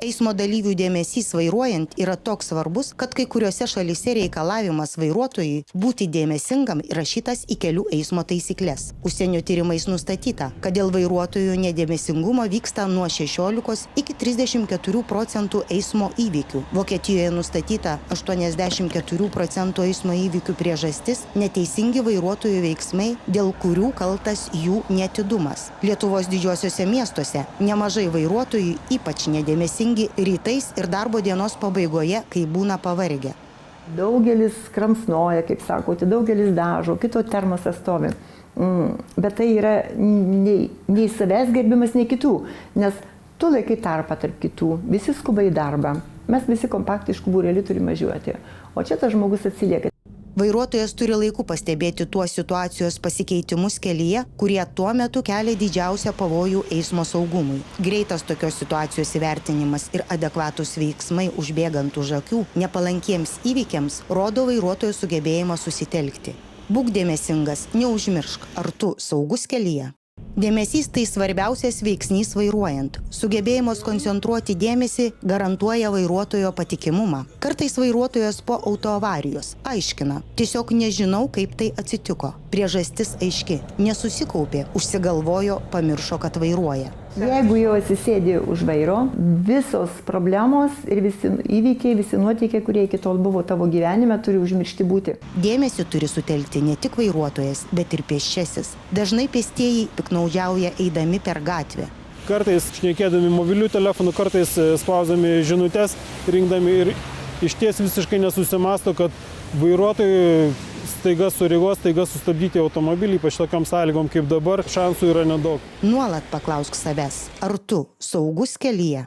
Eismo dalyvių dėmesys vairuojant yra toks svarbus, kad kai kuriuose šalyse reikalavimas vairuotojui būti dėmesingam įrašytas į kelių eismo taisyklės. Užsienio tyrimais nustatyta, kad dėl vairuotojų nedėmesingumo vyksta nuo 16 iki 34% eismo įvykių. Vokietijoje nustatyta 84% eismo įvykių priežastis – neteisingi vairuotojų veiksmai, dėl kurių kaltas jų neatidumas. Lietuvos didžiuosiuose miestuose nemažai vairuotojų ypač nedėmesingi rytais ir darbo dienos pabaigoje, kai būna pavargę. Daugelis kramsnoja, kaip sakote, daugelis dažo, kito termosas stovi. Bet tai yra nei savęs gerbimas, nei kitų, nes tu laikai tarpą tarp kitų, visi skuba į darbą, mes visi kompaktiškų būrelių turime važiuoti, o čia tas žmogus atsilieka. Vairuotojas turi laiku pastebėti tuos situacijos pasikeitimus kelyje, kurie tuo metu kelia didžiausią pavojų eismo saugumui. Greitas tokios situacijos įvertinimas ir adekvatus veiksmai užbėgant už akių nepalankiems įvykiams rodo vairuotojo sugebėjimą susitelkti. Būk dėmesingas, neužmiršk, ar tu saugus kelyje. Dėmesys tai svarbiausias veiksnys vairuojant. Sugebėjimas koncentruoti dėmesį garantuoja vairuotojo patikimumą. Kartais vairuotojas po autoavarijos aiškina, tiesiog nežinau, kaip tai atsitiko. Priežastis aiški, nesusikaupė, užsigalvojo, pamiršo, kad vairuoja. Jeigu jau atsisėdi už vairo, visos problemos ir visi įvykiai, visi nuotykiai, kurie iki tol buvo tavo gyvenime, turi užmiršti būti. Dėmesį turi sutelkti ne tik vairuotojas, bet ir pėsčiasis. Dažnai pėstieji piknaudžiauja eidami per gatvę. Kartais šnekėdami mobilių telefonų, kartais spausdami žinutes, rinkdami ir išties visiškai nesusimąsto, kad vairuotojai staiga surigos, staiga sustabdyti automobilį, ypač tokiam sąlygom kaip dabar, šansų yra nedaug. Nuolat paklausk savęs, ar tu saugus kelyje?